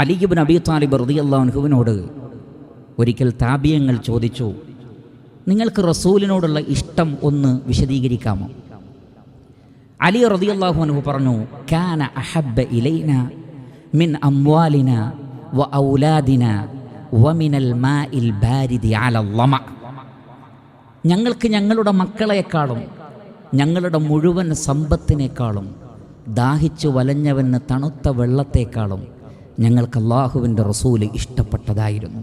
അലി ഇബ്നു അബീ ത്വാലിബ് റളിയല്ലാഹു അൻഹുവിനോട് ഒരിക്കൽ താബിയങ്ങൾ ചോദിച്ചു, നിങ്ങൾക്ക് റസൂലിനോടുള്ള ഇഷ്ടം ഒന്ന് വിശദീകരിക്കാമോ? അലി റളിയല്ലാഹു അൻഹു പറഞ്ഞു, കാന അഹബ്ബ ഇലൈന മിൻ അംവാലിന വ ഔലാദിന വ മിനൽ മാഇൽ ബാരിദി അലൽ ലമ. ഞങ്ങൾക്ക് ഞങ്ങളുടെ മക്കളെക്കാളും ഞങ്ങളുടെ മുഴുവൻ സമ്പത്തിനേക്കാളും ദാഹിച്ചു വലഞ്ഞവന് തണുത്ത വെള്ളത്തേക്കാളും ഞങ്ങൾക്ക് അല്ലാഹുവിൻ്റെ റസൂല് ഇഷ്ടപ്പെട്ടതായിരുന്നു.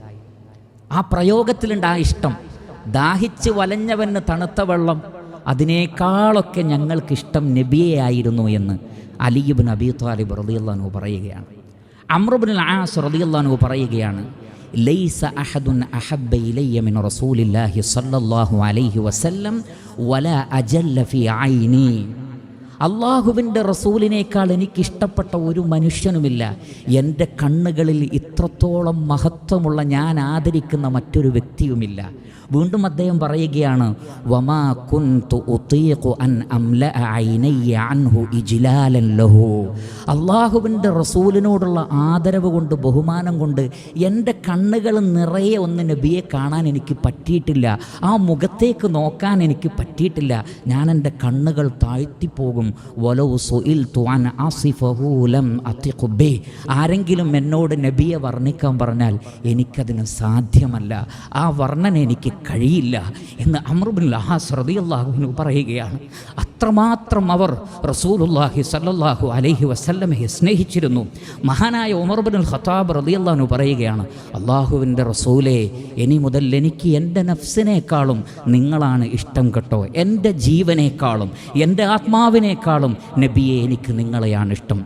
ആ പ്രയോഗത്തിലുണ്ട് ആ ഇഷ്ടം. ദാഹിച്ച് വലഞ്ഞവന് തണുത്ത വെള്ളം, അതിനേക്കാളൊക്കെ ഞങ്ങൾക്കിഷ്ടം നബിയെ ആയിരുന്നു എന്ന് അലി ഇബ്നു അബീ ത്വാലിബ് റളിയല്ലാഹു അൻഹു പറയുകയാണ്. അംർ ഇബ്നുൽ ആസ് റളിയല്ലാഹു അൻഹു പറയുകയാണ്, ലൈസ അഹദുൻ അഹബ്ബ ഇലയ്യ മിൻ റസൂലില്ലാഹി സ്വല്ലല്ലാഹു അലൈഹി വസല്ലം വലാ അജല്ല ഫീ ഐനി. അള്ളാഹുവിൻ്റെ റസൂലിനേക്കാൾ എനിക്കിഷ്ടപ്പെട്ട ഒരു മനുഷ്യനുമില്ല. എൻ്റെ കണ്ണുകളിൽ ഇത്രത്തോളം മഹത്വമുള്ള, ഞാൻ ആദരിക്കുന്ന മറ്റൊരു വ്യക്തിയുമില്ല. വീണ്ടും അദ്ദേഹം പറയുകയാണ്, വമാ കുൻതു ഉതീഖു അൻ അംലഅ ഐനയ്യ അൻഹു ഇജ്ലാലൻ ലഹു. അള്ളാഹുവിൻ്റെ റസൂലിനോടുള്ള ആദരവ് കൊണ്ട്, ബഹുമാനം കൊണ്ട് എൻ്റെ കണ്ണുകൾ നിറയെ ഒന്ന് നബിയെ കാണാൻ എനിക്ക് പറ്റിയിട്ടില്ല. ആ മുഖത്തേക്ക് നോക്കാൻ എനിക്ക് പറ്റിയിട്ടില്ല. ഞാൻ എൻ്റെ കണ്ണുകൾ താഴ്ത്തിപ്പോകും. വലൗ സുഇൽതു അൻ അസിഫഹു ലം അതിഖു ബി. ആരെങ്കിലും എന്നോട് നബിയെ വർണ്ണിക്കാൻ പറഞ്ഞാൽ എനിക്കതിന് സാധ്യമല്ല, ആ വർണ്ണന എനിക്ക് കഴിയില്ല എന്ന് അംർ ഇബ്നുൽ ആസ് റളിയല്ലാഹു അൻഹു പറയുകയാണ്. അത്രമാത്രം അവർ റസൂലുള്ളാഹി സ്വല്ലല്ലാഹു അലൈഹി വസല്ലമയെ സ്നേഹിച്ചിരുന്നു. മഹാനായ ഉമർ ഇബ്നുൽ ഖത്താബ് റളിയല്ലാഹു അൻഹു പറയുകയാണ്, അള്ളാഹുവിൻ്റെ റസൂലേ, ഇനി മുതൽ എനിക്ക് എൻ്റെ നഫ്സിനേക്കാളും നിങ്ങളാണ് ഇഷ്ടം കേട്ടോ. എൻ്റെ ജീവനേക്കാളും എൻ്റെ ആത്മാവിനേക്കാളും നബിയെ എനിക്ക് നിങ്ങളെയാണ് ഇഷ്ടം.